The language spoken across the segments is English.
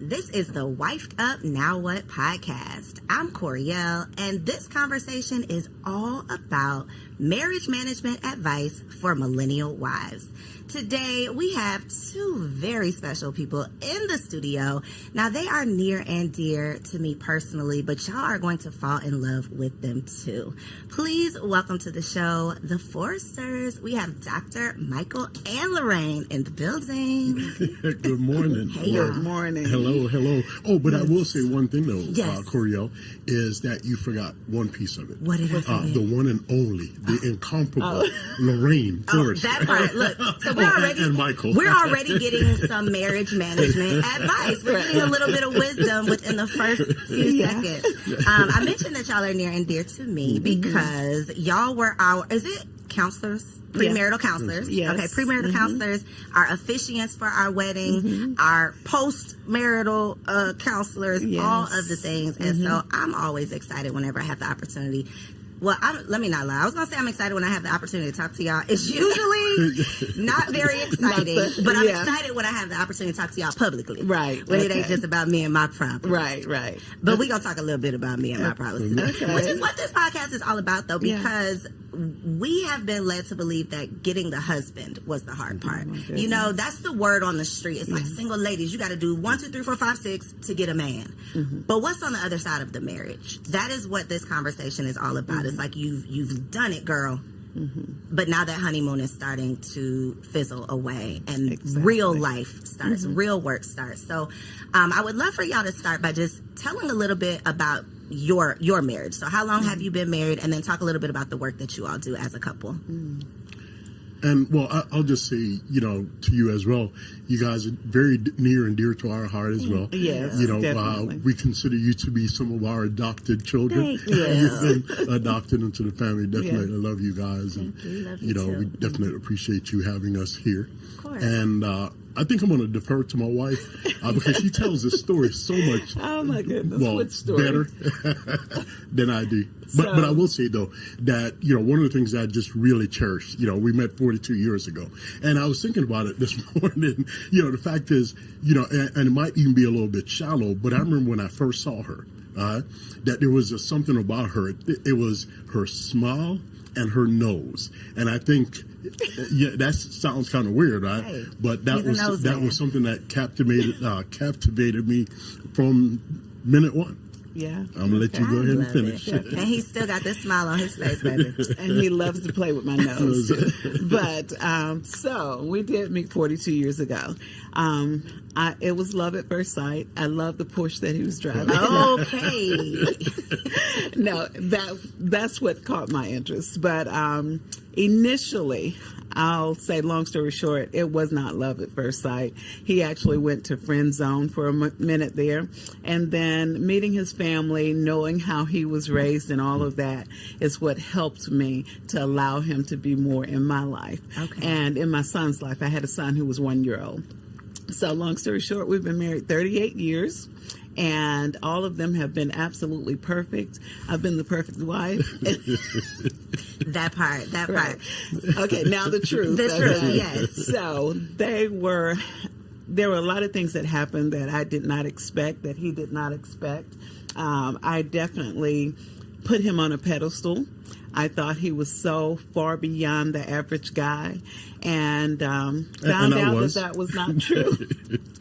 This is the Wifed Up Now What podcast. I'm Coriel, and this conversation is all about marriage management advice for millennial wives. Today, we have two very special people in the studio. Now, they are near and dear to me personally, but y'all are going to fall in love with them too. Please welcome to the show, the Forsters. We have Dr. Michael and Lorraine in the building. Good morning. Hey, Good morning. Hello. Oh, but I will say one thing though, Yes. Coriel, is that you forgot one piece of it. What did I forget? The one and only, the incomparable Lorraine Forster. That part. Look, so and Michael. we're already getting some marriage management advice. We're getting a little bit of wisdom within the first few seconds. I mentioned that y'all are near and dear to me because y'all were is it counselors? Premarital counselors. Yes. Okay, premarital counselors, our officiants for our wedding, our post-marital counselors, all of the things. And so I'm always excited whenever I have the opportunity. Well, let me not lie. I was going to say I'm excited when I have the opportunity to talk to y'all. It's usually not very exciting, but I'm excited when I have the opportunity to talk to y'all publicly. Right. When it ain't just about me and my problems. Right. But we're going to talk a little bit about me and my problems today. Okay. Which is what this podcast is all about, though, because we have been led to believe that getting the husband was the hard part. You know, that's the word on the street. It's like single ladies, you got to do 1, 2, 3, 4, 5, 6 to get a man. But what's on the other side of the marriage? That is what this conversation is all about. It's like you've done it, girl. But now that honeymoon is starting to fizzle away and real life starts, real work starts. So I would love for y'all to start by just telling a little bit about your marriage. So how long have you been married? And then talk a little bit about the work that you all do as a couple. And well, I'll just say, to you as well, you guys are very near and dear to our heart as well. Yes, definitely. We consider you to be some of our adopted children. Thank you. You've been adopted into the family. Definitely love you guys. And, Love you too. we definitely appreciate you having us here. Of course. And I think I'm going to defer to my wife because she tells this story so much Oh my goodness. What story? better than I do. But I will say, though, that, one of the things that I just really cherish, we met 42 years ago. And I was thinking about it this morning. The fact is, and it might even be a little bit shallow, but I remember when I first saw her, that there was just something about her. It was her smile and her nose. And I think, that sounds kind of weird, right? Hey, but that was something that captivated me from minute one. Yeah. I'm going to let you go ahead and finish. And he's still got this smile on his face, baby. And he loves to play with my nose. But so we did meet 42 years ago. It was love at first sight. I love the Porsche that he was driving. Okay. No, that's what caught my interest. But initially, I'll say, long story short, it was not love at first sight. He actually went to friend zone for a minute there. And then meeting his family, knowing how he was raised and all of that is what helped me to allow him to be more in my life. Okay. And in my son's life, I had a son who was 1 year old. So long story short, we've been married 38 years. And all of them have been absolutely perfect. I've been the perfect wife. That part. Right. Okay, now the truth. The truth, yes. So there were a lot of things that happened that I did not expect, that he did not expect. I definitely put him on a pedestal. I thought he was so far beyond the average guy, and found out that was not true.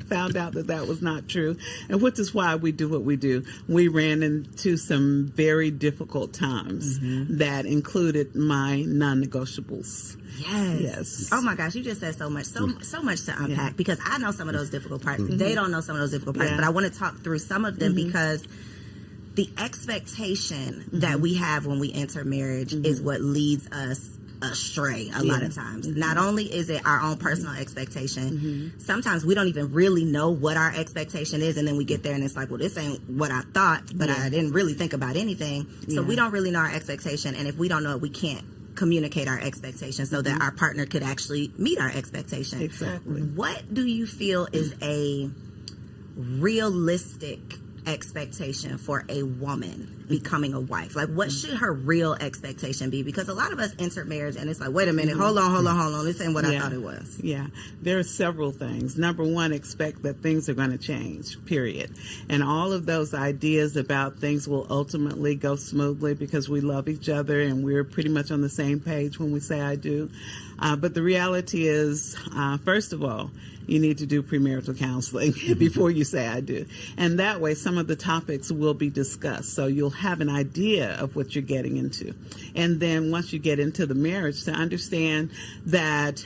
Found out that was not true, and which is why we do what we do. We ran into some very difficult times that included my non-negotiables. Yes. Oh my gosh, you just said so much to unpack because I know some of those difficult parts. They don't know some of those difficult parts, but I want to talk through some of them because the expectation that we have when we enter marriage is what leads us astray a lot of times. Not only is it our own personal expectation, sometimes we don't even really know what our expectation is, and then we get there and it's like, well, this ain't what I thought, but I didn't really think about anything. So we don't really know our expectation, and if we don't know it, we can't communicate our expectations so that our partner could actually meet our expectation. Exactly. What do you feel is a realistic expectation for a woman becoming a wife? Like, what should her real expectation be? Because a lot of us enter marriage and it's like, wait a minute, hold on. This ain't what I thought it was. Yeah, there are several things. Number one, expect that things are going to change, period. And all of those ideas about things will ultimately go smoothly because we love each other and we're pretty much on the same page when we say I do. But the reality is, first of all, you need to do premarital counseling before you say I do. And that way, some of the topics will be discussed. So you'll have an idea of what you're getting into. And then once you get into the marriage, to understand that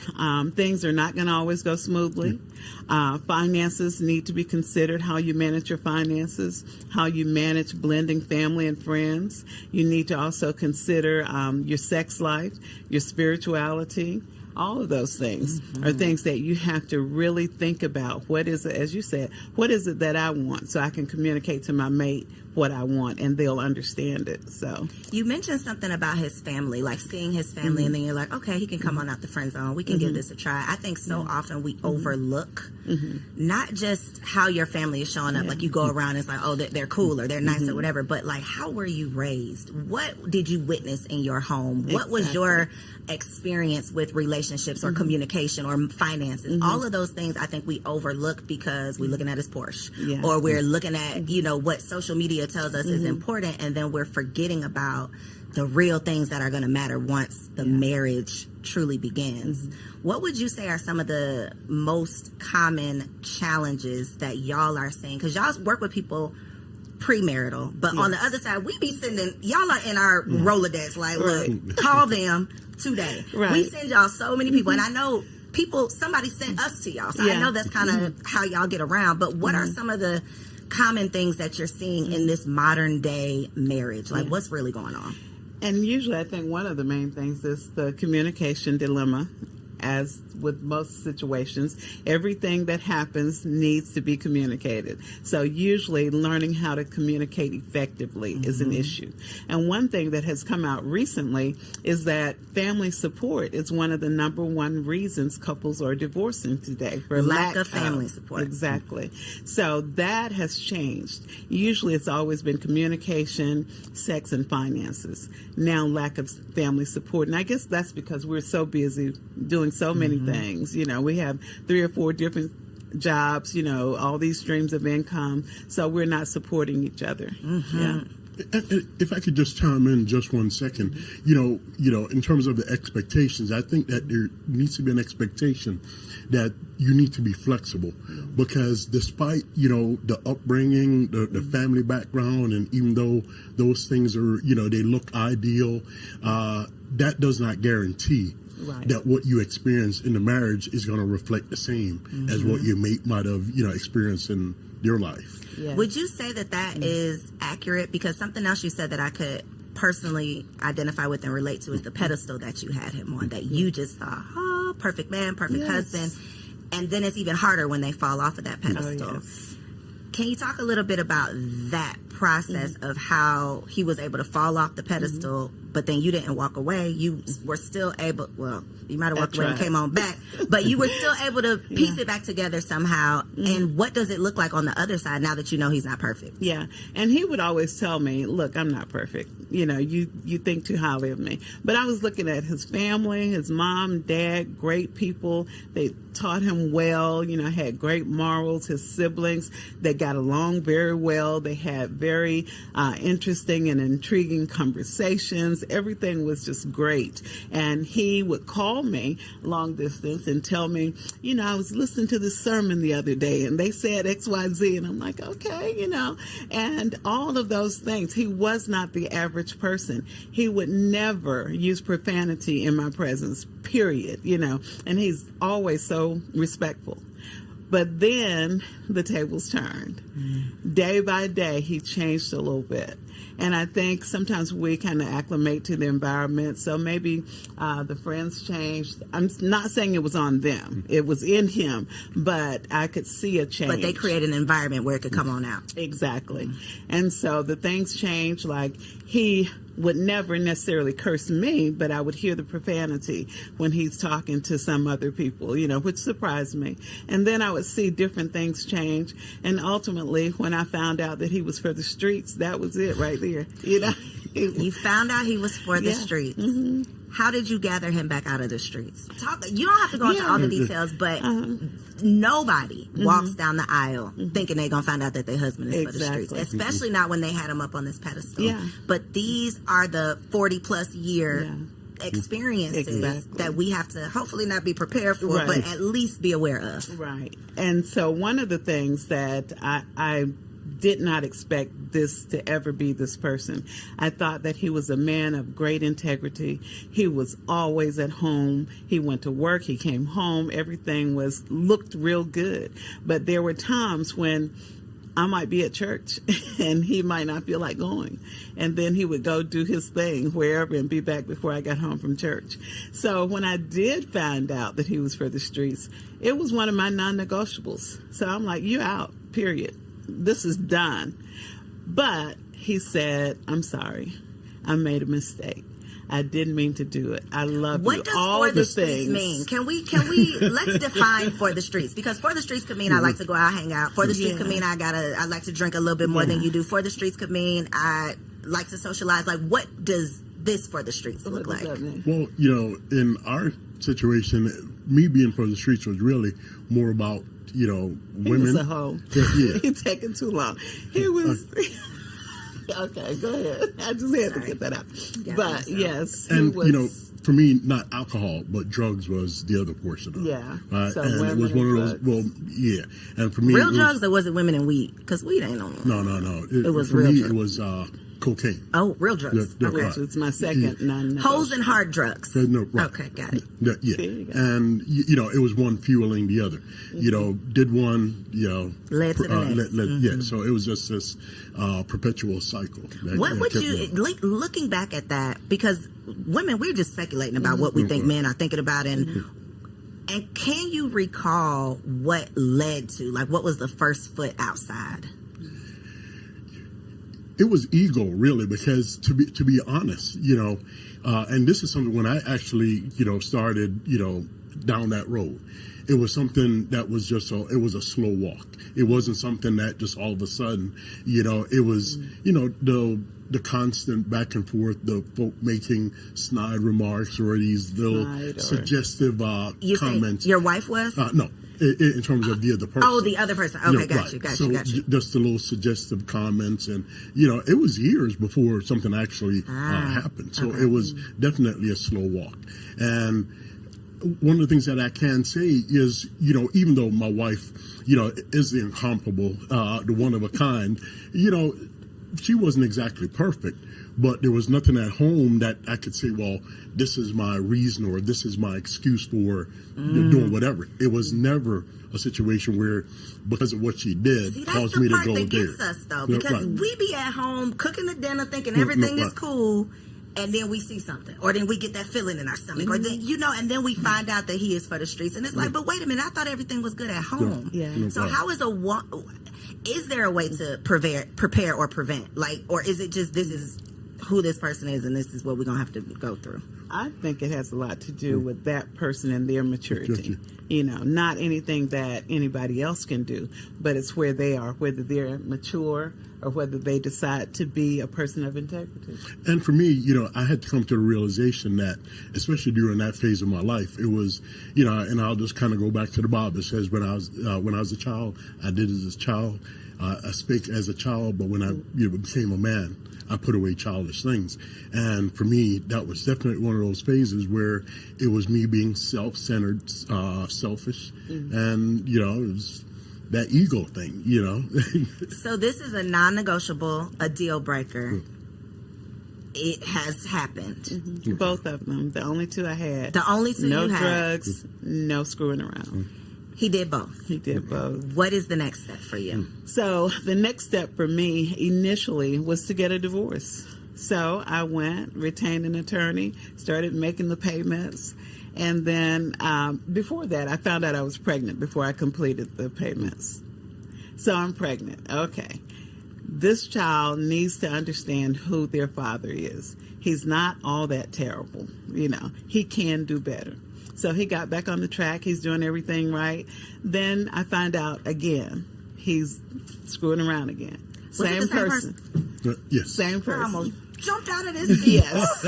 things are not going to always go smoothly. Finances need to be considered, how you manage your finances, how you manage blending family and friends. You need to also consider your sex life, your spirituality. All of those things are things that you have to really think about. What is it, as you said, what is it that I want so I can communicate to my mate what I want and they'll understand it. So you mentioned something about his family, like seeing his family, and then you're like, okay, he can come on out the friend zone. We can give this a try. I think so often we overlook not just how your family is showing up. Like you go around and it's like, oh, they're cool or they're nice or whatever, but like, how were you raised? What did you witness in your home? What was your experience with relationships or communication or finances? All of those things I think we overlook because we're looking at his Porsche or we're looking at, you know, what social media tells us is important, and then we're forgetting about the real things that are going to matter once the marriage truly begins. What would you say are some of the most common challenges that y'all are seeing? Because y'all work with people premarital, but on the other side, we be sending, y'all are in our Rolodex, like, look, call them today. We send y'all so many people, and I know somebody sent us to y'all, so I know that's kind of how y'all get around, but what are some of the common things that you're seeing in this modern day marriage? Like, what's really going on? And usually I think one of the main things is the communication dilemma. As with most situations, everything that happens needs to be communicated. So usually learning how to communicate effectively is an issue. And one thing that has come out recently is that family support is one of the number one reasons couples are divorcing today. For lack of family support. Exactly. So that has changed. Usually it's always been communication, sex, and finances. Now lack of family support. And I guess that's because we're so busy doing so many things. You know, we have 3 or 4 different jobs, you know, all these streams of income. So we're not supporting each other. Yeah. If I could just chime in just 1 second, you know, in terms of the expectations, I think that there needs to be an expectation that you need to be flexible, because despite, you know, the upbringing, the family background, and even though those things are, you know, they look ideal, that does not guarantee that what you experience in the marriage is going to reflect the same as what your mate might have, you know, experienced in your life. Would you say that that is accurate? Because something else you said that I could personally identify with and relate to is the pedestal that you had him on, that you just thought, oh, perfect man, perfect husband. And then it's even harder when they fall off of that pedestal. Can you talk a little bit about that process of how he was able to fall off the pedestal, but then you didn't walk away? You were still able, well, you might have walked away and came on back, but you were still able to piece it back together somehow. And what does it look like on the other side now that you know he's not perfect? Yeah. And he would always tell me, look, I'm not perfect. You know, you think too highly of me. But I was looking at his family, his mom, dad, great people. They taught him well, you know, had great morals. His siblings, they got along very well. They had very interesting and intriguing conversations. Everything was just great. And he would call me long distance and tell me, you know, I was listening to this sermon the other day and they said XYZ. And I'm like, okay, you know, and all of those things. He was not the average person. He would never use profanity in my presence, period, you know, and he's always so respectful. But then the tables turned. Day by day, he changed a little bit. And I think sometimes we kind of acclimate to the environment. So maybe the friends changed. I'm not saying it was on them. It was in him. But I could see a change. But they created an environment where it could come on out. Exactly. And so the things changed. Like, he would never necessarily curse me, but I would hear the profanity when he's talking to some other people, you know, which surprised me. And then I would see different things change. And ultimately, unfortunately, when I found out that he was for the streets, that was it right there. You know, You found out he was for the Yeah. streets. Mm-hmm. How did you gather him back out of the streets? You don't have to go into Yeah. all the details, but nobody walks down the aisle thinking they're going to find out that their husband is for the streets, Exactly. especially not when they had him up on this pedestal. Yeah. But these are the 40-plus year Yeah. experiences Exactly. that we have to hopefully not be prepared for, Right. but at least be aware of. Right. And so one of the things that I did not expect this to ever be this person. I thought that he was a man of great integrity. He was always at home. He went to work. He came home. Everything looked real good. But there were times when I might be at church and he might not feel like going. And then he would go do his thing wherever and be back before I got home from church. So when I did find out that he was for the streets, it was one of my non-negotiables. So I'm like, you out, period. This is done. But he said, I'm sorry. I made a mistake. I didn't mean to do it. I love What you. does All for the the streets things. mean? Can we let's define for the streets, because for the streets could mean I like to go out, hang out. For the streets Yeah. could mean I like to drink a little bit more than you do. For the streets could mean I like to socialize. Like, what does this for the streets What look does like? that mean? Well, in our situation, me being for the streets was really more about, women. He was a hoe. Yeah. He's taking too long. He was. Okay, go ahead. I just had to get that out. Yeah, But myself. yes, he And, was. for me, not alcohol, but drugs was the other portion of it. Yeah. Right? So and it women was one and of those, drugs. well, yeah. And for me, Real it was, drugs, or was it women and weed? Because weed ain't on. No. It was for real me, drugs. it was cocaine. Oh, real drugs. Yeah, Okay. right. Which was my second non. Hoes and hard drugs. No, right. Okay, got it. Yeah, There you go. and it was one fueling the other. Did one, Led to the next. yeah. So it was just this perpetual cycle. What would kept you, going. looking back at that, because women, we're just speculating about what we think men are thinking about, and can you recall what led to, like, what was the first foot outside? It was ego, really, because to be honest, and this is something when I actually, started, down that road. It was something that was just it was a slow walk. It wasn't something that just all of a sudden, it was, the constant back and forth, the folk making snide remarks or these little Snide or- suggestive You comments. say your wife was? No, in terms of the other person. Oh, the other person. Okay, got right. you, got So you, got you. Just the little suggestive comments, and it was years before something actually happened. So it was definitely a slow walk. And one of the things that I can say is, even though my wife, is the incomparable, the one of a kind, she wasn't exactly perfect. But there was nothing at home that I could say, well, this is my reason or this is my excuse for doing whatever. It was never a situation where, because of what she did, See, that's caused the me to part go that there. gets us, though, Yeah, because right. we be at home cooking the dinner thinking No, everything is right. cool, and then we see something, or then we get that feeling in our stomach, or then, and then we find out that he is for the streets, and it's like, but wait a minute, I thought everything was good at home. Yeah. No So problem. is there a way to prepare or prevent, like, or is it just this is who this person is and this is what we're gonna have to go through? I think it has a lot to do with that person and their maturity. Gotcha. Not anything that anybody else can do, but it's where they are, whether they're mature or whether they decide to be a person of integrity. And for me, I had to come to the realization that, especially during that phase of my life, it was, and I'll just kind of go back to the Bible. It says when I was a child, I did as a child. I spake as a child, but when I became a man, I put away childish things. And for me, that was definitely one of those phases where it was me being self-centered, selfish, and it was that ego thing, So this is a non-negotiable, a deal breaker. It has happened. Both of them, the only two I had. The only two no you had. drugs, no screwing around. He did both. He did both. What is the next step for you? So the next step for me initially was to get a divorce. So I went, retained an attorney, started making the payments. And then before that, I found out I was pregnant before I completed the payments. So I'm pregnant. Okay. This child needs to understand who their father is. He's not all that terrible. He can do better. So he got back on the track. He's doing everything right. Then I find out again, he's screwing around again. Was it the same person? Yes. Same I person. almost jumped out of this seat. Yes.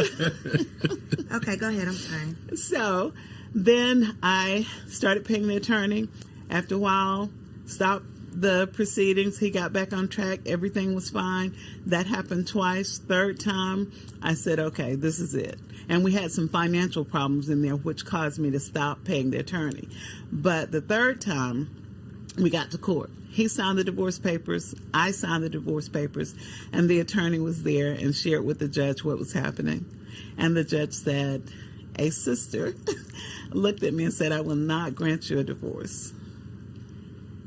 Okay, go ahead. I'm sorry. So then I started paying the attorney. After a while, stopped the proceedings. He got back on track. Everything was fine. That happened twice. Third time, I said, okay, this is it. And we had some financial problems in there, which caused me to stop paying the attorney. But the third time, we got to court. He signed the divorce papers. I signed the divorce papers. And the attorney was there and shared with the judge what was happening. And the judge said, a sister looked at me and said, I will not grant you a divorce.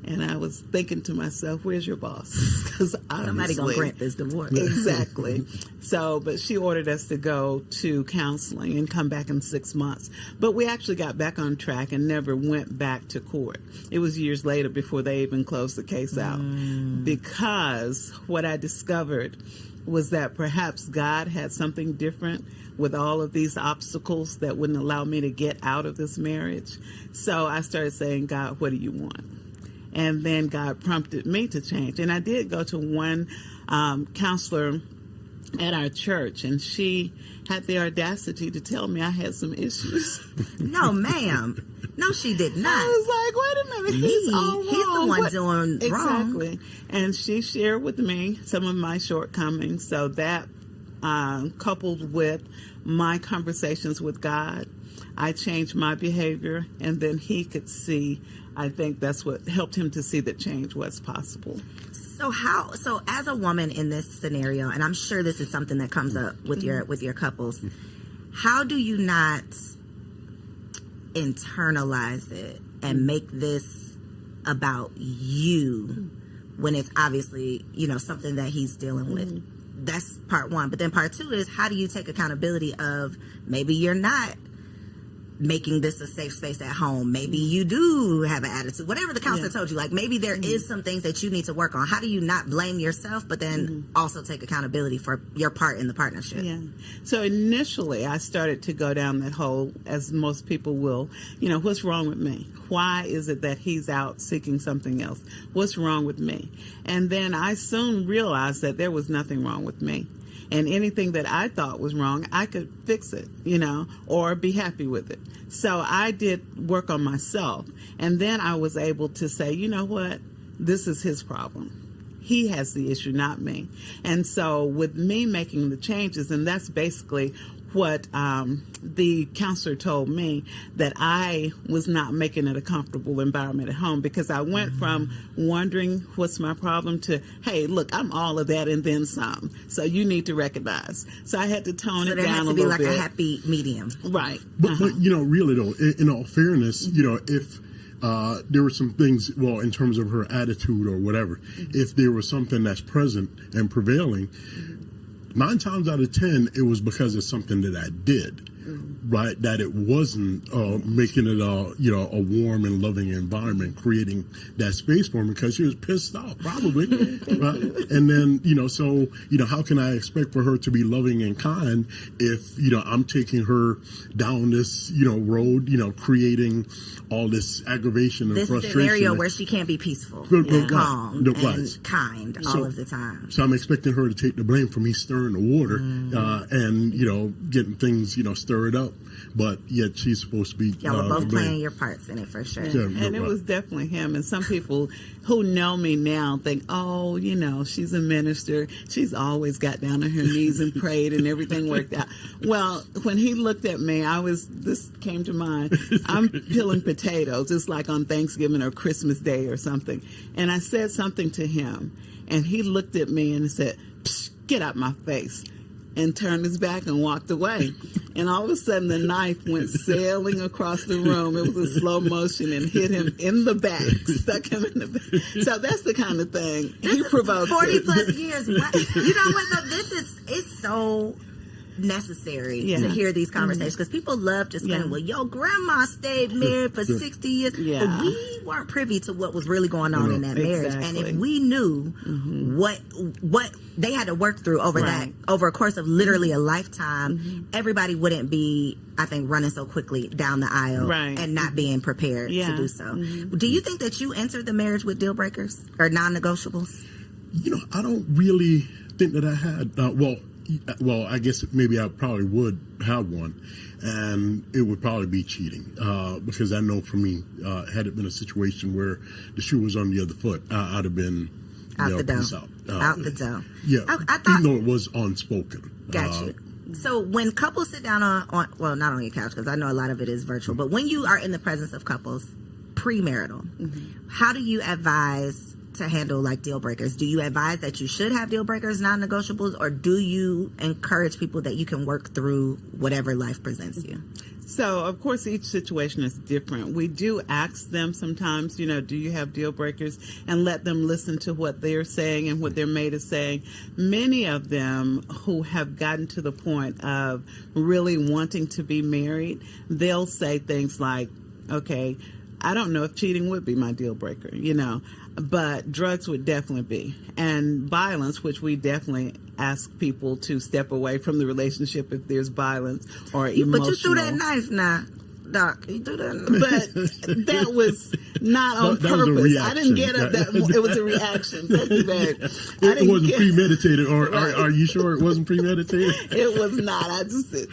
And I was thinking to myself, where's your boss? Because Somebody gonna grant this divorce. Exactly. So, but she ordered us to go to counseling and come back in 6 months. But we actually got back on track and never went back to court. It was years later before they even closed the case out. Because what I discovered was that perhaps God had something different with all of these obstacles that wouldn't allow me to get out of this marriage. So I started saying, God, what do you want? And then God prompted me to change. And I did go to one counselor at our church, and she had the audacity to tell me I had some issues. No, ma'am. No, she did not. I was like, wait a minute, he's all wrong. He's the one doing wrong. Exactly. And she shared with me some of my shortcomings. So that coupled with my conversations with God, I changed my behavior, and then he could see. I think that's what helped him to see that change was possible. So as a woman in this scenario, and I'm sure this is something that comes up with your couples, how do you not internalize it and make this about you when it's obviously, something that he's dealing with? That's part one. But then part two is, how do you take accountability of maybe you're not making this a safe space at home? Maybe you do have an attitude, whatever the counselor told you, like maybe there is some things that you need to work on. How do you not blame yourself, but then also take accountability for your part in the partnership? Yeah. So initially I started to go down that hole, as most people will, what's wrong with me? Why is it that he's out seeking something else? What's wrong with me? And then I soon realized that there was nothing wrong with me. And anything that I thought was wrong, I could fix it, or be happy with it. So I did work on myself. And then I was able to say, you know what? This is his problem. He has the issue, not me. And so with me making the changes, and that's basically what the counselor told me, that I was not making it a comfortable environment at home, because I went from wondering what's my problem to, hey, look, I'm all of that and then some. So you need to recognize. So I had to tone it down a little bit. So there had to be like a happy medium. Right. But really though, in all fairness, if there were some things, in terms of her attitude or whatever, if there was something that's present and prevailing, 9 times out of 10, it was because of something that I did, right? That it wasn't making it a warm and loving environment, creating that space for me, because she was pissed off, probably, right? And then, so, how can I expect for her to be loving and kind if, I'm taking her down this, road, creating all this aggravation and frustration. This scenario where she can't be peaceful and calm and kind all of the time. So I'm expecting her to take the blame for me stirring the water and, getting things, stirred up. But yet she's supposed to be... Y'all were both playing your parts in it, for sure. Yeah, and it was definitely him. And some people who know me now think, oh, she's a minister. She's always got down on her knees and prayed and everything worked out. Well, when he looked at me, this came to mind. I'm peeling potatoes. It's like on Thanksgiving or Christmas Day or something. And I said something to him, and he looked at me and said, Psh, get out my face, and turned his back and walked away. And all of a sudden, the knife went sailing across the room. It was a slow motion and hit him in the back, stuck him in the back. So that's the kind of thing he provoked. 40 plus years. You know what, though? It's so necessary Yeah. to hear these conversations because people love to spin. Yeah. Well, your grandma stayed married for 60 years, Yeah. but we weren't privy to what was really going on in that marriage. And Exactly. if we knew what they had to work through over Right. over a course of literally a lifetime, everybody wouldn't be, I think, running so quickly down the aisle Right. and not being prepared Yeah. to do so. Do you think that you entered the marriage with deal breakers or non-negotiables? I don't really think that I had. Well, I guess maybe I probably would have one, and it would probably be cheating. Because I know for me, had it been a situation where the shoe was on the other foot, I'd have been Out the peace door. out. Out the door. Yeah, I thought. even though it was unspoken. Got you. So when couples sit down on well, not on your couch because I know a lot of it is virtual, but when you are in the presence of couples, premarital, how do you advise to handle like deal breakers? Do you advise that you should have deal breakers, non-negotiables, or do you encourage people that you can work through whatever life presents you? So, of course, each situation is different. We do ask them sometimes, do you have deal breakers, and let them listen to what they're saying and what their mate is saying. Many of them who have gotten to the point of really wanting to be married, they'll say things like, okay, I don't know if cheating would be my deal breaker, but drugs would definitely be. And violence, which we definitely ask people to step away from the relationship if there's violence or emotional. But you threw that knife now, Doc. You threw that knife. But that was not on That was a purpose. I didn't reaction. get up. It was a reaction. Thank you, babe. It wasn't premeditated, or Right. are you sure it wasn't premeditated? It was not.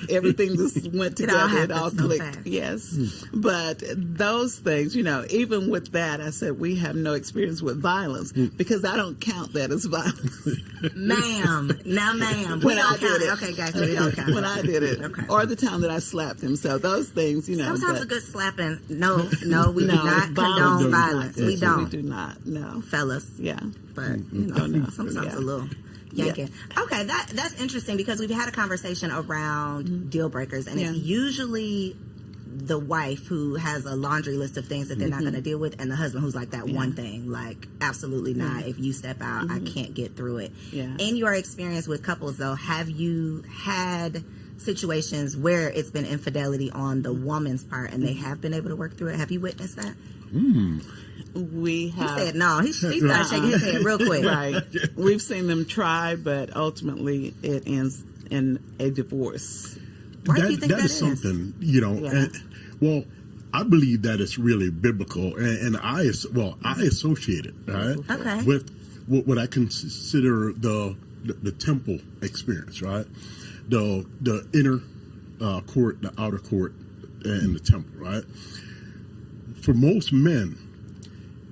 everything just went together. It all happens so clicked. fast. Yes. But those things, even with that, I said we have no experience with violence because I don't count that as violence. Ma'am. Now, ma'am. When We I don't count did it. it. Okay, gotcha. We don't count When I did it. Okay. Or the time that I slapped him. So those things, Sometimes but- a good slapping. No, we do No, not condone violence. We We don't, do not. No. fellas. Yeah. But sometimes Yeah. a little yanking. Okay, that's interesting because we've had a conversation around deal breakers, and Yeah. it's usually the wife who has a laundry list of things that they're not going to deal with, and the husband who's like that one thing, like absolutely not. If you step out, I can't get through it. Yeah. In your experience with couples, though, have you had situations where it's been infidelity on the woman's part, and they have been able to work through it? Have you witnessed that? We He have. said no. He started shaking his head real quick. Right. We've seen them try, but ultimately it ends in a divorce. Why do you think that is something, well, I believe that it's really biblical, and I associate it, right? Okay. With what I consider the temple experience, right? The inner court, the outer court, and the temple, right? For most men,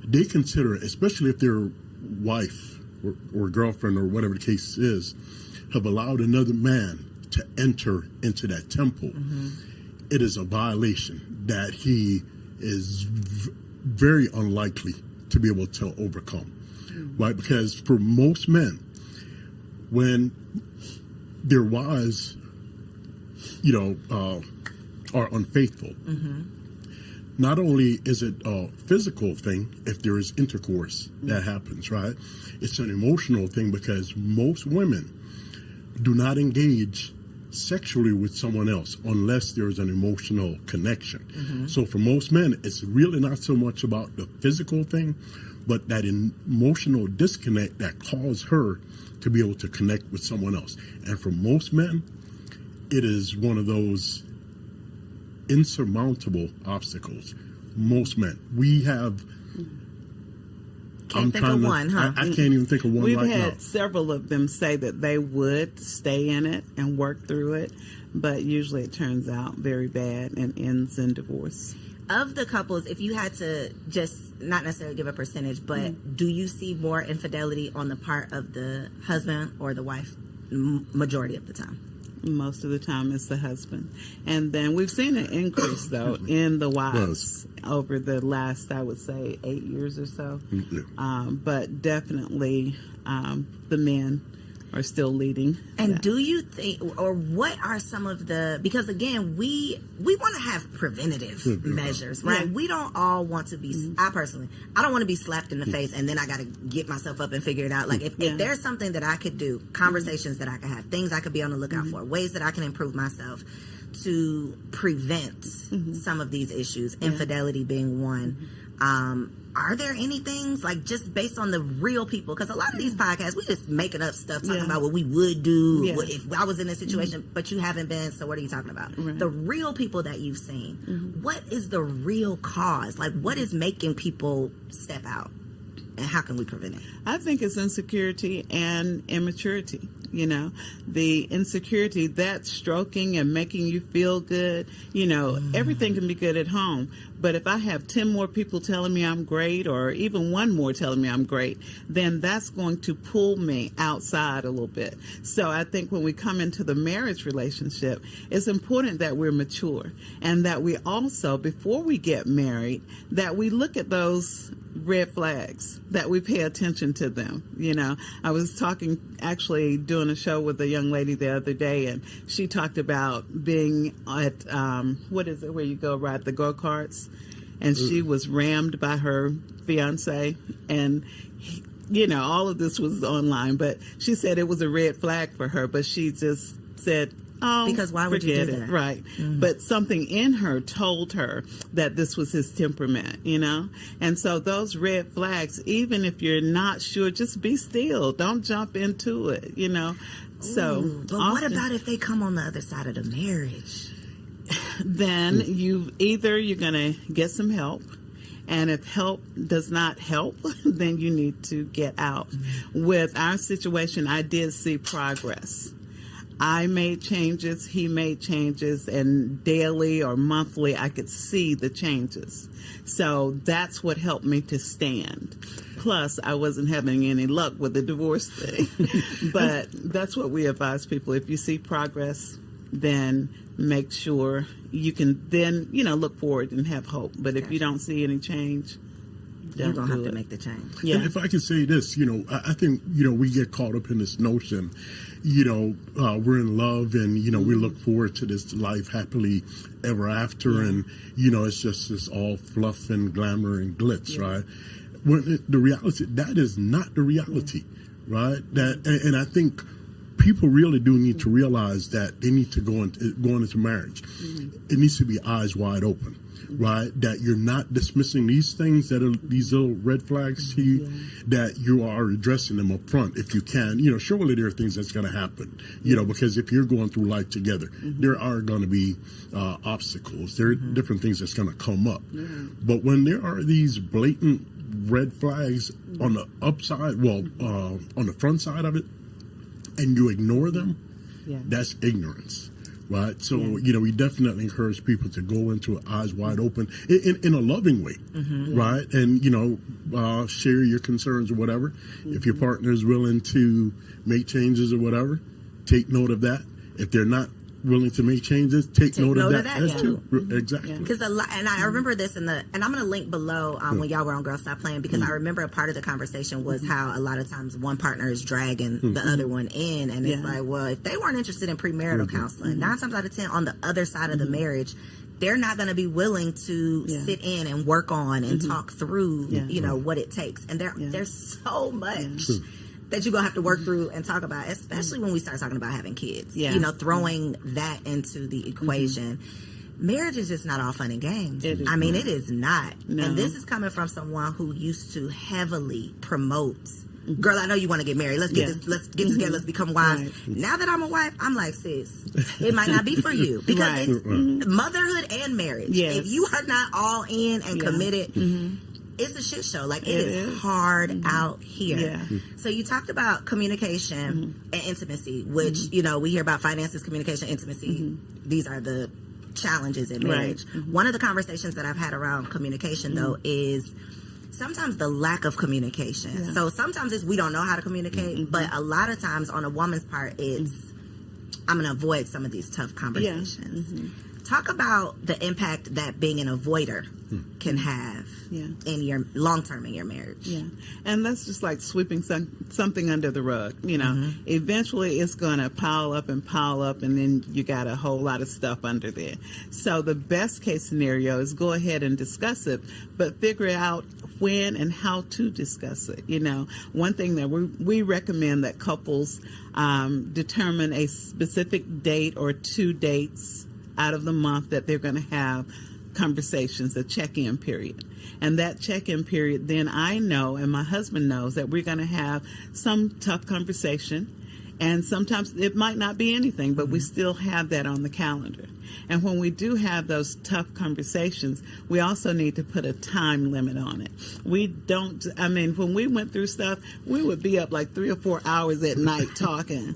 they consider, especially if their wife or girlfriend or whatever the case is, have allowed another man to enter into that temple, it is a violation that he is very unlikely to be able to overcome, right? Because for most men, when their wives, are unfaithful, not only is it a physical thing if there is intercourse that happens, right? It's an emotional thing because most women do not engage sexually with someone else unless there's an emotional connection. So for most men, it's really not so much about the physical thing, but that emotional disconnect that caused her to be able to connect with someone else. And for most men, it is one of those insurmountable obstacles. Most men. We have... Can't think of one, huh? I can't even think of one We've right had now. several of them say that they would stay in it and work through it, but usually it turns out very bad and ends in divorce. Of the couples, if you had to just not necessarily give a percentage, but do you see more infidelity on the part of the husband or the wife majority of the time? Most of the time it's the husband. And then we've seen an increase, though, in the wives over the last, I would say, 8 years or so. But definitely the men are still leading. And that. do you think, or what are some of the, because again, we want to have preventative measures, right? Yeah. We don't all want to be, I personally, I don't want to be slapped in the face and then I got to get myself up and figure it out. Like if there's something that I could do, conversations that I could have, things I could be on the lookout for, ways that I can improve myself to prevent some of these issues, infidelity being one. Are there any things, like, just based on the real people? Because a lot of these podcasts, we just making up stuff, talking about what we would do if I was in this situation, but you haven't been, so what are you talking about? Right. The real people that you've seen, what is the real cause? Like, what is making people step out? And how can we prevent it? I think it's insecurity and immaturity. You know, the insecurity, that stroking and making you feel good, you know, everything can be good at home. But if I have 10 more people telling me I'm great, or even one more telling me I'm great, then that's going to pull me outside a little bit. So I think when we come into the marriage relationship, it's important that we're mature, and that we also, before we get married, that we look at those red flags, that we pay attention to them. You know, I was actually doing a show with a young lady the other day, and she talked about being at, what is it, where you go ride the go-karts, and she was rammed by her fiance, and you know, all of this was online, but she said it was a red flag for her, but she just said, oh, because why would you do that? Right. But something in her told her that this was his temperament, you know? And so those red flags, even if you're not sure, just be still. Don't jump into it, you know? So, but what about if they come on the other side of the marriage? Then you're going to get some help. And if help does not help, then you need to get out. With our situation, I did see progress. I made changes, he made changes, and daily or monthly I could see the changes. So that's what helped me to stand. Plus, I wasn't having any luck with the divorce thing. But that's what we advise people. If you see progress, then make sure you can then, you know, look forward and have hope. But if you don't see any change, You're going to have to make the change. Yeah. And if I could say this, you know, I think, you know, we get caught up in this notion, you know, we're in love and, you know, we look forward to this life happily ever after. And, you know, it's just this all fluff and glamour and glitz, right? When the reality, that is not the reality, right? And I think people really do need to realize that they need to go into marriage. It needs to be eyes wide open. Right, that you're not dismissing these things that are these little red flags to you, that you are addressing them up front if you can. You know, surely there are things that's going to happen, you know, because if you're going through life together, there are going to be obstacles. There are different things that's going to come up. But when there are these blatant red flags on the upside, on the front side of it, and you ignore them, that's ignorance. Right. So, you know, we definitely encourage people to go into it eyes wide open in a loving way. Right. And, you know, share your concerns or whatever. If your partner is willing to make changes or whatever, take note of that. If they're not willing to make changes, take note of that as too. Exactly. Because and I remember this and I'm going to link below when y'all were on Girl Stop Playing, because I remember a part of the conversation was how a lot of times one partner is dragging the other one in, and it's like, well, if they weren't interested in premarital counseling, 9 times out of 10 on the other side of the marriage, they're not going to be willing to sit in and work on and talk through, you know, what it takes. And there's so much that you're going to have to work through and talk about, especially when we start talking about having kids. You know, throwing that into the equation. Marriage is just not all fun and games. It is not. No. And this is coming from someone who used to heavily promote, girl, I know you want to get married. Let's get this, let's get together, let's become wives. Right. Now that I'm a wife, I'm like, sis, it might not be for you. Because it's motherhood and marriage. If you are not all in and committed, it's a shit show. Like, it is hard out here. So you talked about communication and intimacy, which, you know, we hear about finances, communication, intimacy. These are the challenges in marriage. One of the conversations that I've had around communication, though, is sometimes the lack of communication. So sometimes it's we don't know how to communicate, but a lot of times on a woman's part, it's I'm going to avoid some of these tough conversations. Talk about the impact that being an avoider can have in your long term in your marriage. Yeah, and that's just like sweeping something under the rug. Eventually it's going to pile up, and then you got a whole lot of stuff under there. So the best case scenario is go ahead and discuss it, but figure out when and how to discuss it. One thing that we recommend that couples determine a specific date or 2 dates out of the month that they're going to have conversations, a check-in period. And that check-in period, then I know and my husband knows that we're going to have some tough conversation, and sometimes it might not be anything, but we still have that on the calendar. And when we do have those tough conversations, we also need to put a time limit on it. When we went through stuff, we would be up like 3 or 4 hours at night talking,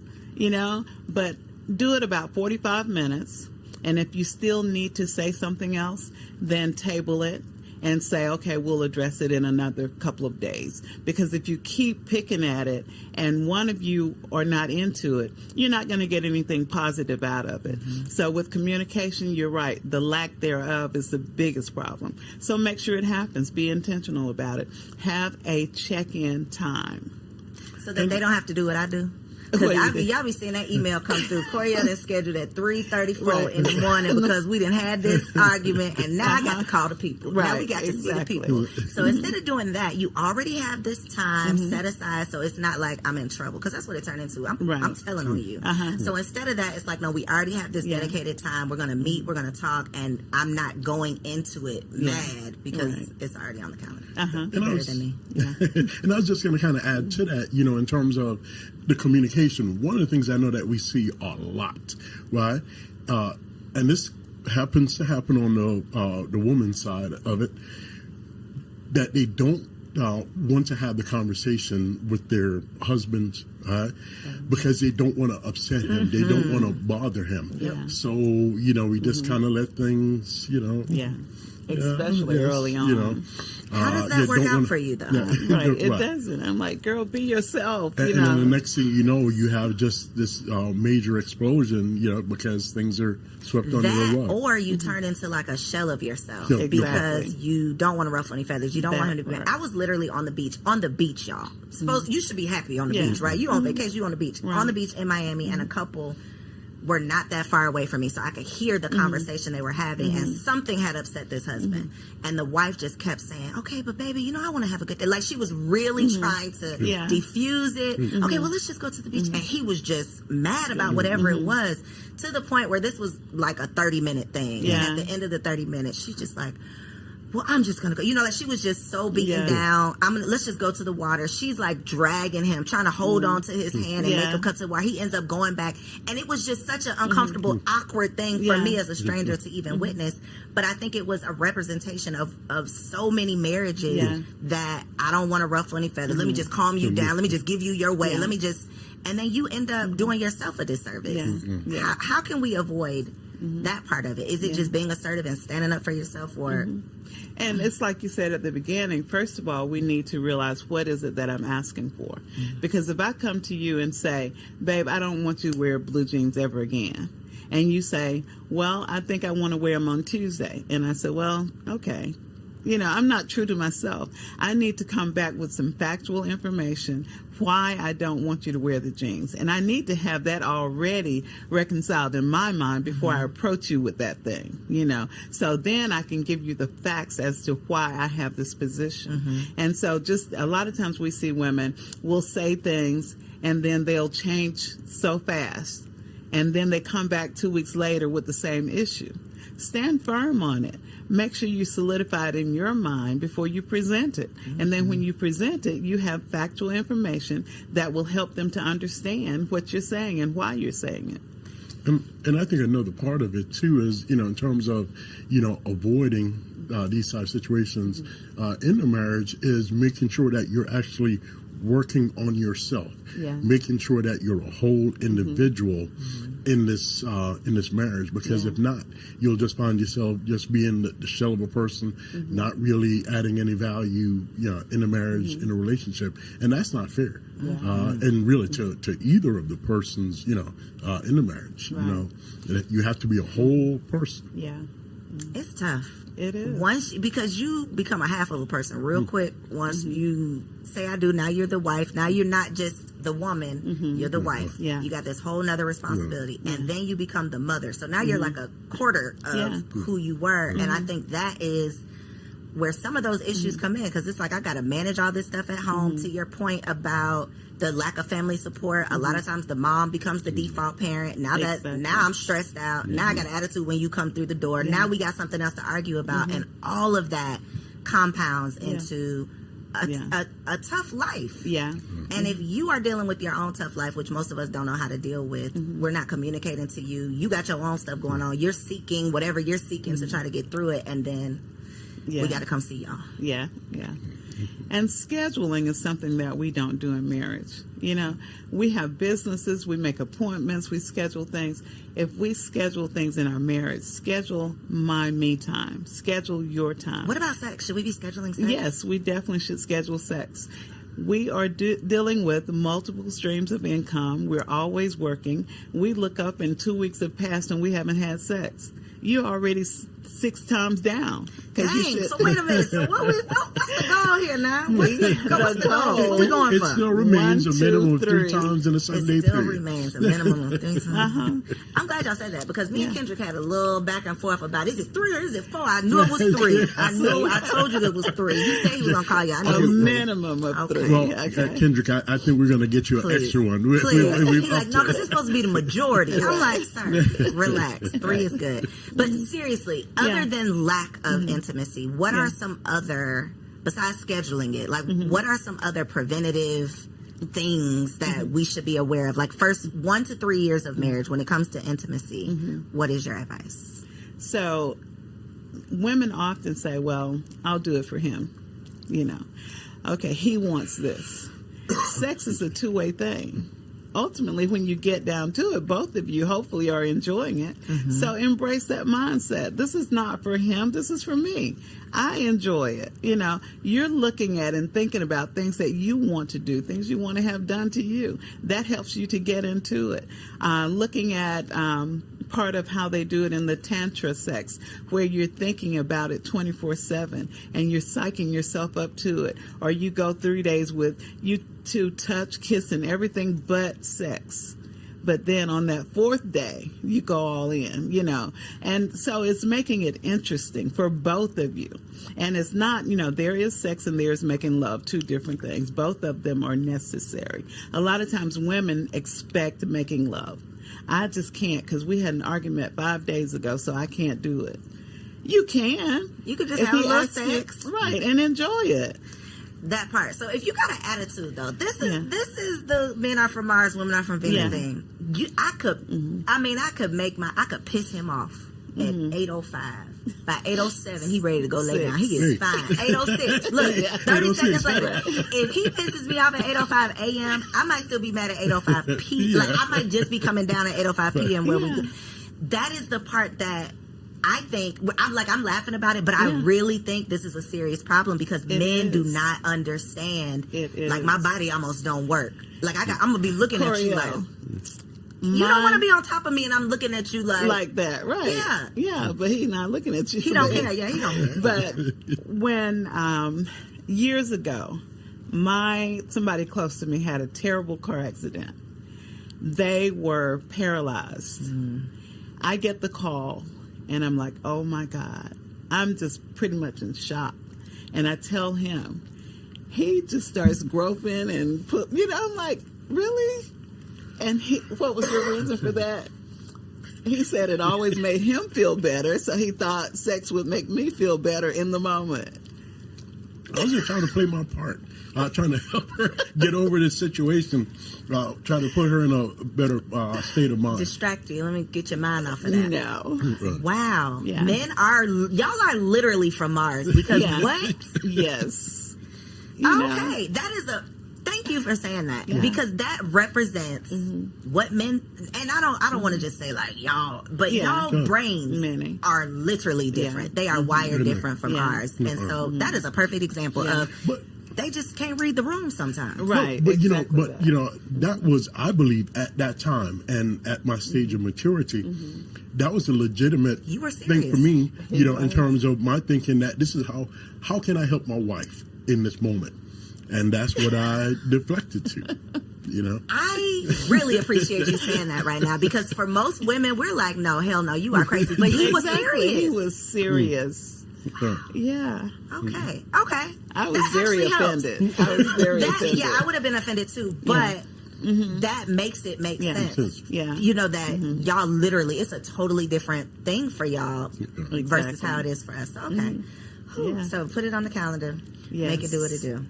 but do it about 45 minutes. And if you still need to say something else, then table it and say, okay, we'll address it in another couple of days. Because if you keep picking at it and one of you are not into it, you're not going to get anything positive out of it. So with communication, you're right. The lack thereof is the biggest problem. So make sure it happens. Be intentional about it. Have a check-in time. So that they don't have to do what I do. Because y'all be seeing that email come through. Coriel is scheduled at 3:34 in the morning because we done had this argument, and now I got to call the people. Now we got to see the people. So instead of doing that, you already have this time set aside, so it's not like I'm in trouble, because that's what it turned into. I'm telling on you. So instead of that, it's like, no, we already have this dedicated time. We're going to meet, we're going to talk, and I'm not going into it mad because it's already on the calendar. You're better than me. And I was just going to kind of add to that, in terms of the communication. One of the things I know that we see a lot, right? And this happens to happen on the woman's side of it, that they don't want to have the conversation with their husbands, right? Because they don't want to upset him. They don't want to bother him. So, we just kind of let things, especially early on. How does that work out for you, though? It doesn't. I'm like, girl, be yourself. And then the next thing you know, you have just this major explosion, because things are swept under the rug. Or you turn into like a shell of yourself because you don't want to ruffle any feathers. You don't want him to be. I was literally on the beach, y'all. You should be happy on the beach, right? You on vacation, you on the beach. On the beach in Miami, and a couple were not that far away from me, so I could hear the conversation they were having, and something had upset this husband. And the wife just kept saying, okay, but baby, I want to have a good day. Like, she was really trying to diffuse it. Okay, well, let's just go to the beach. And he was just mad about whatever it was, to the point where this was like a 30-minute thing. And at the end of the 30 minutes, she's just like, well, I'm just going to go. Like, she was just so beaten down. Let's just go to the water. She's like dragging him, trying to hold on to his hand and make him cut to the water. He ends up going back. And it was just such an uncomfortable, awkward thing for me as a stranger to even witness. But I think it was a representation of so many marriages that I don't want to ruffle any feathers. Let me just calm you down. Let me just give you your way. Let me just... And then you end up doing yourself a disservice. How can we avoid that part of it? Is it just being assertive and standing up for yourself, or... And it's like you said at the beginning, first of all, we need to realize, what is it that I'm asking for? Because if I come to you and say, babe, I don't want you to wear blue jeans ever again. And you say, well, I think I want to wear them on Tuesday. And I said, well, okay. I'm not true to myself. I need to come back with some factual information why I don't want you to wear the jeans. And I need to have that already reconciled in my mind before I approach you with that thing, So then I can give you the facts as to why I have this position. And so just a lot of times we see women will say things and then they'll change so fast. And then they come back 2 weeks later with the same issue. Stand firm on it. Make sure you solidify it in your mind before you present it. And then when you present it, you have factual information that will help them to understand what you're saying and why you're saying it. And I think another part of it, too, is, in terms of, avoiding these type of situations in the marriage, is making sure that you're actually working on yourself, making sure that you're a whole individual in this marriage, because if not, you'll just find yourself just being the shell of a person, not really adding any value, in a marriage, in a relationship, and that's not fair. And really to either of the persons, in the marriage, you have to be a whole person. Yeah. It's tough. It is. Because you become a half of a person real quick. Once you say I do, now you're the wife. Now you're not just the woman, you're the wife. Yeah. You got this whole nother responsibility. And then you become the mother. So now you're like a quarter of who you were. And I think that is where some of those issues come in, because it's like I got to manage all this stuff at home. To your point about the lack of family support, a lot of times the mom becomes the default parent. Now I'm stressed out. Now I got an attitude when you come through the door. Now we got something else to argue about, and all of that compounds into a tough life. Yeah. And if you are dealing with your own tough life, which most of us don't know how to deal with, we're not communicating to you. You got your own stuff going on. You're seeking whatever you're seeking to try to get through it, and then we got to come see y'all. Yeah, yeah. And scheduling is something that we don't do in marriage. We have businesses, we make appointments, we schedule things. If we schedule things in our marriage, schedule my me time, schedule your time. What about sex? Should we be scheduling sex? Yes, we definitely should schedule sex. We are dealing with multiple streams of income. We're always working. We look up and 2 weeks have passed and we haven't had sex. You're already 6 times down. Dang, so wait a minute. So what's the goal here now? What's the goal? What we going for? It still remains 1, a minimum 2, of 3 3 times in a 7-day It still period. remains a minimum of 3 times. I'm glad y'all said that, because me and Kendrick had a little back and forth about, is it 3 or is it 4? I knew it was 3. I told you it was 3. He said he was going to call you. I knew A it was 3. minimum of 3. Well, Kendrick, I think we're going to get you an Please. extra one. Please. He's like, no, because it's supposed to be the majority. I'm like, sir, relax. 3 is good. But seriously, other than lack of intimacy, what are some other, besides scheduling it, like what are some other preventative things that we should be aware of? Like first 1 to 3 years of marriage, when it comes to intimacy, what is your advice? So women often say, well, I'll do it for him. Okay, he wants this. Sex is a two-way thing. Ultimately, when you get down to it, both of you hopefully are enjoying it. So embrace that mindset. This is not for him. This is for me. I enjoy it. You're looking at and thinking about things that you want to do, things you want to have done to you. That helps you to get into it. Looking at part of how they do it in the Tantra sex, where you're thinking about it 24/7 and you're psyching yourself up to it. Or you go 3 days with you two touch, kiss, and everything but sex. But then on that 4th day, you go all in, And so it's making it interesting for both of you. And it's not, there is sex and there's making love, 2 different things. Both of them are necessary. A lot of times women expect making love. I just can't, because we had an argument 5 days ago, so I can't do it. You can. You could just If have a he little asks you- sex. right, and enjoy it. That part. So if you got an attitude, though, this is the men are from Mars, women are from Venus thing. I could piss him off at 8:05. By 8:07, he ready to go lay down. He is fine. 8:06. Look, 30 seconds later, if he pisses me off at 8:05 a.m., I might still be mad at 8:05 p.m. Like I might just be coming down at 8:05 p.m. where we. That is the part that I think I'm laughing about it, but I really think this is a serious problem, because men do not understand. Like my body almost don't work. Like I'm gonna be looking at you like. You don't want to be on top of me, and I'm looking at you like that, right? Yeah. But he's not looking at you. He don't care. Yeah, he don't care. But when years ago, somebody close to me had a terrible car accident. They were paralyzed. I get the call, and I'm like, oh my God, I'm just pretty much in shock. And I tell him, he just starts groping and I'm like, really? And what was your reason for that? He said it always made him feel better, so he thought sex would make me feel better in the moment. I was just trying to play my part, trying to help her get over this situation, trying to put her in a better state of mind. Distract you. Let me get your mind off of that. No. Wow. Yeah. Y'all are literally from Mars, because what? Yes. Okay. That is thank you for saying that because that represents what men, and I don't want to just say like y'all, but y'all brains are literally different. They are wired different from ours, and so that is a perfect example of. They just can't read the room sometimes. Right. But that was, I believe, at that time and at my stage of maturity, that was a legitimate thing for me, in terms of my thinking that this is how can I help my wife in this moment? And that's what I deflected to. I really appreciate you saying that right now, because for most women, we're like, no, hell no, you are crazy. But he was serious. He was serious. Yeah. Okay. I was very offended. I was very offended. Yeah, I would have been offended too, but that makes it make sense. Yeah. That y'all literally, it's a totally different thing for y'all versus how it is for us. Okay. So put it on the calendar. Make it do what it do.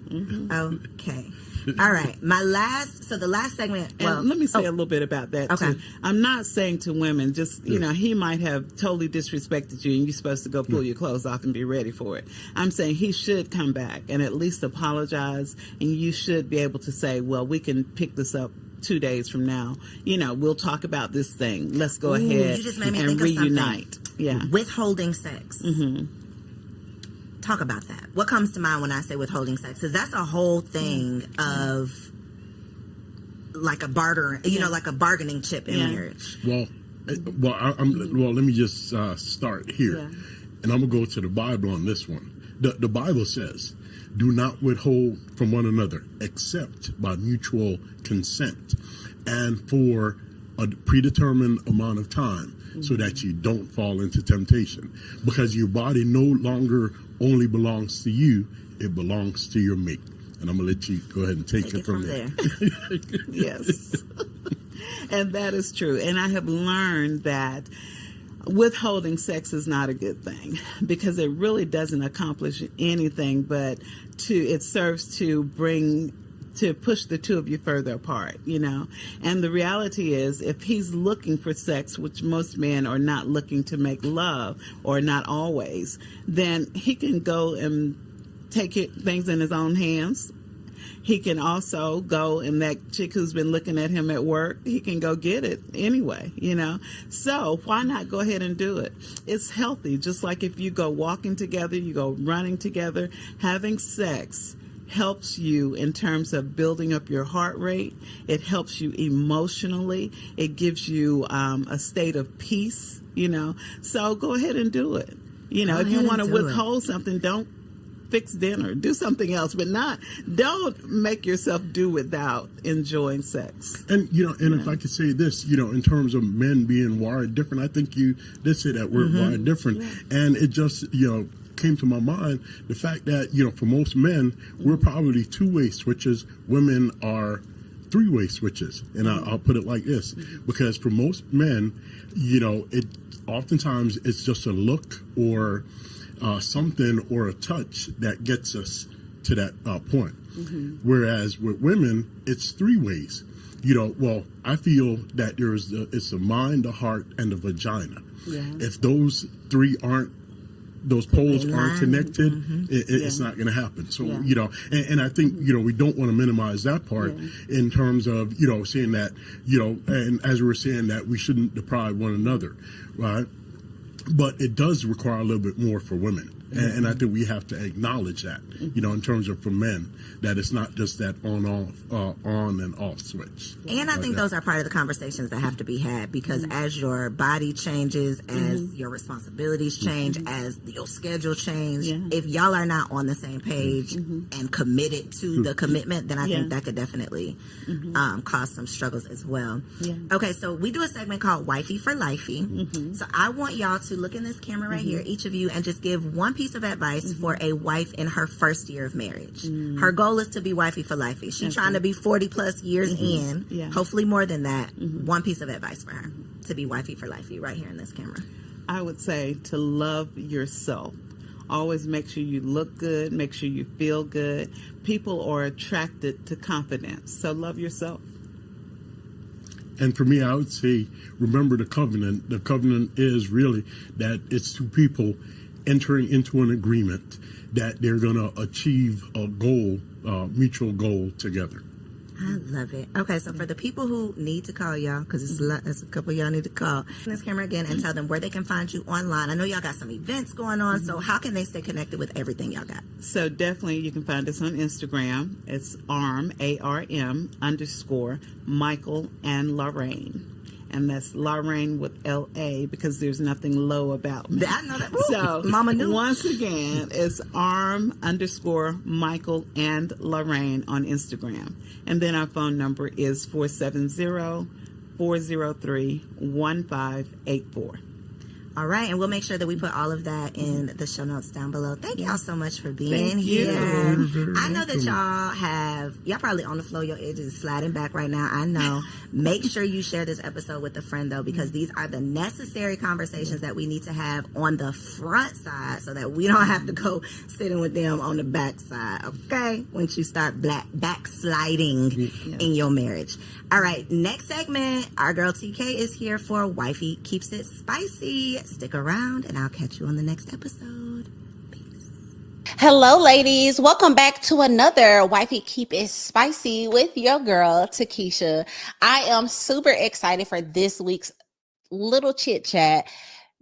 Okay. All right. The last segment. And let me say a little bit about that too. I'm not saying to women, just he might have totally disrespected you, and you're supposed to go pull your clothes off and be ready for it. I'm saying he should come back and at least apologize, and you should be able to say, well, we can pick this up 2 days from now. We'll talk about this thing. Let's go ahead you just made me and think reunite. Of something. Withholding sex. Talk about that. What comes to mind when I say withholding sex? Because that's a whole thing of like a barter, like a bargaining chip in marriage. Well, let me just start here, and I'm gonna go to the Bible on this one. The Bible says, "Do not withhold from one another, except by mutual consent, and for a predetermined amount of time." So that you don't fall into temptation, because your body no longer only belongs to you, it belongs to your mate. And I'm gonna let you go ahead and take it from there. Yes. And that is true. And I have learned that withholding sex is not a good thing, because it really doesn't accomplish anything, but it serves to push the two of you further apart, And the reality is, if he's looking for sex, which most men are not looking to make love, or not always, then he can go and take things in his own hands. He can also go, and that chick who's been looking at him at work, he can go get it anyway, So why not go ahead and do it? It's healthy. Just like if you go walking together, you go running together, having sex helps you in terms of building up your heart rate. It helps you emotionally. It gives you a state of peace, So go ahead and do it. If you want to withhold something, don't fix dinner. Do something else, but don't make yourself do without enjoying sex. And, if I could say this, in terms of men being wired different, I think you did say that word, wired different. Yeah. And it just, came to my mind the fact that for most men we're probably two-way switches, women are three-way switches, and I'll put it like this, because for most men it oftentimes it's just a look or something or a touch that gets us to that point, whereas with women it's three ways. I feel that it's the mind, the heart, and the vagina. If those poles aren't connected, it's not going to happen. So, and I think, we don't want to minimize that part in terms of, saying that, and as we were saying that we shouldn't deprive one another, right? But it does require a little bit more for women. And I think we have to acknowledge that, in terms of for men, that it's not just that on and off switch. And I think those are part of the conversations that have to be had, because as your body changes, as your responsibilities change, as your schedule change, if y'all are not on the same page and committed to the commitment, then I think that could definitely cause some struggles as well. Okay, so we do a segment called Wifey for Lifey. So I want y'all to look in this camera right here, each of you, and just give one piece of advice for a wife in her first year of marriage. Her goal is to be wifey for lifey. She's trying to be 40 plus years in, hopefully more than that. One piece of advice for her to be wifey for lifey right here in this camera. I would say to love yourself. Always make sure you look good, make sure you feel good. People are attracted to confidence, so love yourself. And for me, I would say, remember the covenant. The covenant is really that it's two people entering into an agreement that they're going to achieve a goal, mutual goal together. I love it. Okay, so for the people who need to call y'all, because there's a couple of y'all need to call this camera again and tell them where they can find you online. I know y'all got some events going on, so how can they stay connected with everything y'all got? So definitely you can find us on Instagram. It's ARM, ARM _ Michael and Lorraine. And that's Lorraine with L-A because there's nothing low about me. I know that. Ooh, So Mama knew. once again, it's ARM _ Michael and Lorraine on Instagram. And then our phone number is 470-403-1584. All right, and we'll make sure that we put all of that in the show notes down below. Thank y'all so much for being Thank you. here. I know that y'all probably on the floor, your edges sliding back right now. I know. Make sure you share this episode with a friend, though, because these are the necessary conversations that we need to have on the front side so that we don't have to go sitting with them on the back side, okay? Once you start backsliding in your marriage. All right, next segment, our girl TK is here for Wifey Keeps It Spicy. Stick around, and I'll catch you on the next episode. Hello, ladies. Welcome back to another Wifey Keep It Spicy with your girl, Takesha. I am super excited for this week's little chit chat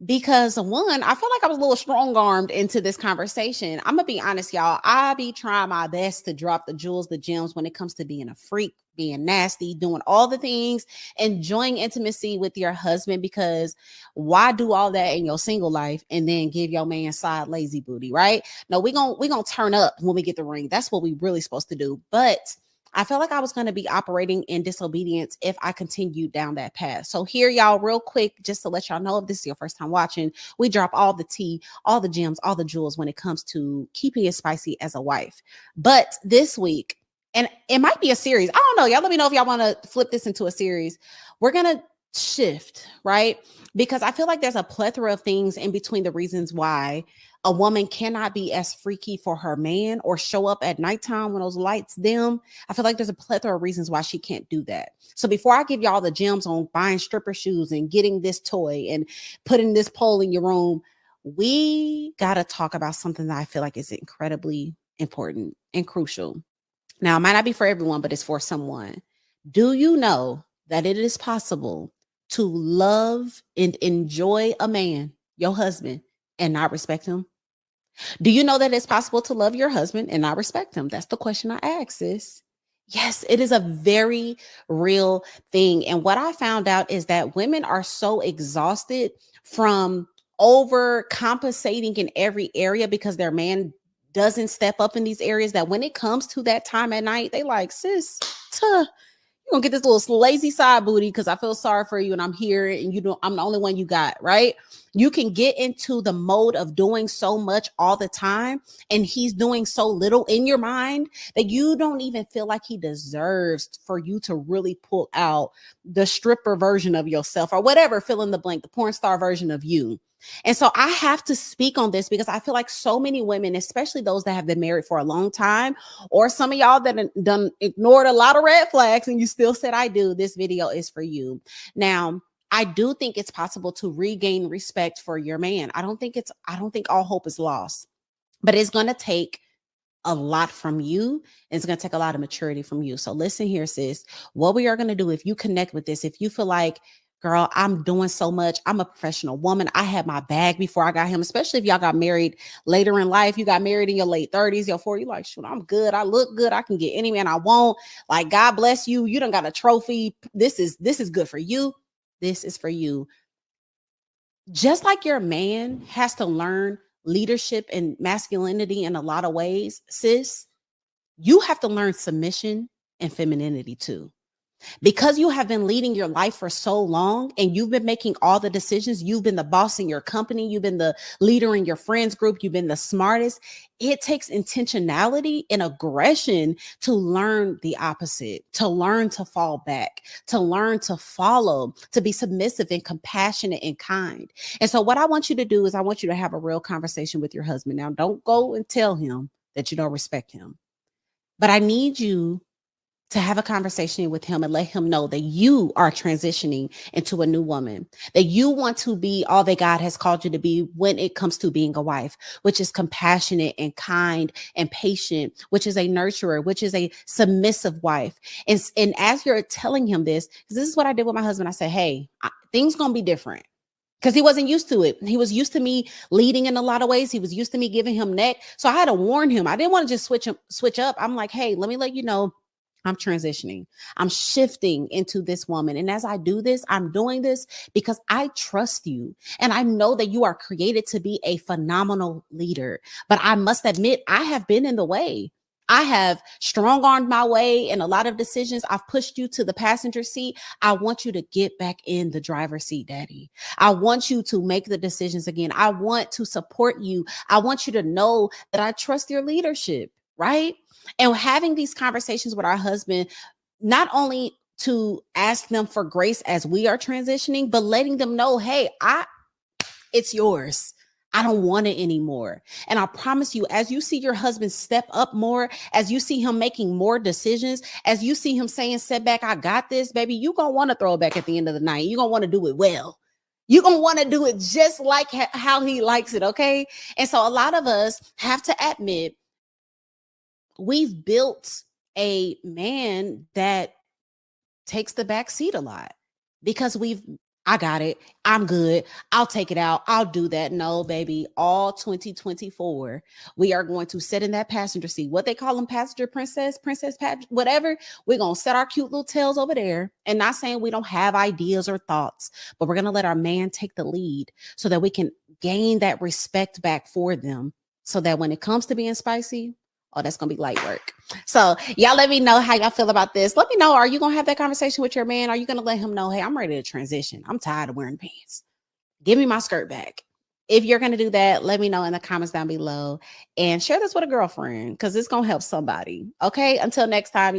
because, one, I feel like I was a little strong-armed into this conversation. I'm going to be honest, y'all. I be trying my best to drop the jewels, the gems when it comes to being a freak, being nasty, doing all the things, enjoying intimacy with your husband, because why do all that in your single life and then give your man side lazy booty, right? No, we gonna turn up when we get the ring. That's what we really supposed to do. But I felt like I was going to be operating in disobedience if I continued down that path. So here, y'all, real quick, just to let y'all know, if this is your first time watching, we drop all the tea, all the gems, all the jewels when it comes to keeping it spicy as a wife. But this week, and it might be a series. I don't know. Y'all let me know if y'all want to flip this into a series. We're going to shift, right? Because I feel like there's a plethora of things in between the reasons why a woman cannot be as freaky for her man or show up at nighttime when those lights dim. I feel like there's a plethora of reasons why she can't do that. So before I give y'all the gems on buying stripper shoes and getting this toy and putting this pole in your room, we got to talk about something that I feel like is incredibly important and crucial. Now, it might not be for everyone, but it's for someone. Do you know that it is possible to love and enjoy a man, your husband, and not respect him? Do you know that it's possible to love your husband and not respect him? That's the question I ask, sis. Yes, it is a very real thing. And what I found out is that women are so exhausted from overcompensating in every area because their man doesn't step up in these areas that when it comes to that time at night, they like, sis, you're gonna get this little lazy side booty because I feel sorry for you and I'm here and you know I'm the only one you got, right? You can get into the mode of doing so much all the time and he's doing so little in your mind that you don't even feel like he deserves for you to really pull out the stripper version of yourself or whatever, fill in the blank, the porn star version of you. And so I have to speak on this because I feel like so many women, especially those that have been married for a long time, or some of y'all that done ignored a lot of red flags and you still said, I do, this video is for you. Now, I do think it's possible to regain respect for your man. I don't think all hope is lost, but it's going to take a lot from you. And it's going to take a lot of maturity from you. So listen here, sis, what we are going to do, if you connect with this, if you feel like, girl, I'm doing so much, I'm a professional woman, I had my bag before I got him, especially if y'all got married later in life, you got married in your late 30s, your 40s, you're like, shoot, I'm good, I look good, I can get any man I want, like, God bless you, you done got a trophy, this is good for you, this is for you. Just like your man has to learn leadership and masculinity in a lot of ways, sis, you have to learn submission and femininity too. Because you have been leading your life for so long and you've been making all the decisions, you've been the boss in your company, you've been the leader in your friends group, you've been the smartest. It takes intentionality and aggression to learn the opposite, to learn to fall back, to learn to follow, to be submissive and compassionate and kind. And so what I want you to do is I want you to have a real conversation with your husband. Now, don't go and tell him that you don't respect him, but I need you to have a conversation with him and let him know that you are transitioning into a new woman, that you want to be all that God has called you to be when it comes to being a wife, which is compassionate and kind and patient, which is a nurturer, which is a submissive wife. And as you're telling him this, because this is what I did with my husband, I said, hey, things going to be different. Because he wasn't used to it. He was used to me leading in a lot of ways. He was used to me giving him neck. So I had to warn him. I didn't want to just switch up. I'm like, hey, let me let you know, I'm transitioning. I'm shifting into this woman. And as I do this, I'm doing this because I trust you. And I know that you are created to be a phenomenal leader. But I must admit, I have been in the way. I have strong-armed my way in a lot of decisions. I've pushed you to the passenger seat. I want you to get back in the driver's seat, Daddy. I want you to make the decisions again. I want to support you. I want you to know that I trust your leadership, right? And having these conversations with our husband, not only to ask them for grace as we are transitioning, but letting them know, hey, it's yours. I don't want it anymore. And I promise you, as you see your husband step up more, as you see him making more decisions, as you see him saying, "Sit back, I got this, baby," you're going to want to throw it back at the end of the night. You're going to want to do it well. You're going to want to do it just like how he likes it, okay? And so a lot of us have to admit we've built a man that takes the back seat a lot because I got it. I'm good. I'll take it out. I'll do that. No, baby. All 2024, we are going to sit in that passenger seat. What they call them, passenger princess, whatever. We're going to set our cute little tails over there. And not saying we don't have ideas or thoughts, but we're going to let our man take the lead so that we can gain that respect back for them. So that when it comes to being spicy, oh, that's going to be light work. So y'all let me know how y'all feel about this. Let me know, are you going to have that conversation with your man? Are you going to let him know, hey, I'm ready to transition. I'm tired of wearing pants. Give me my skirt back. If you're going to do that, let me know in the comments down below and share this with a girlfriend because it's going to help somebody. Okay. Until next time, y'all.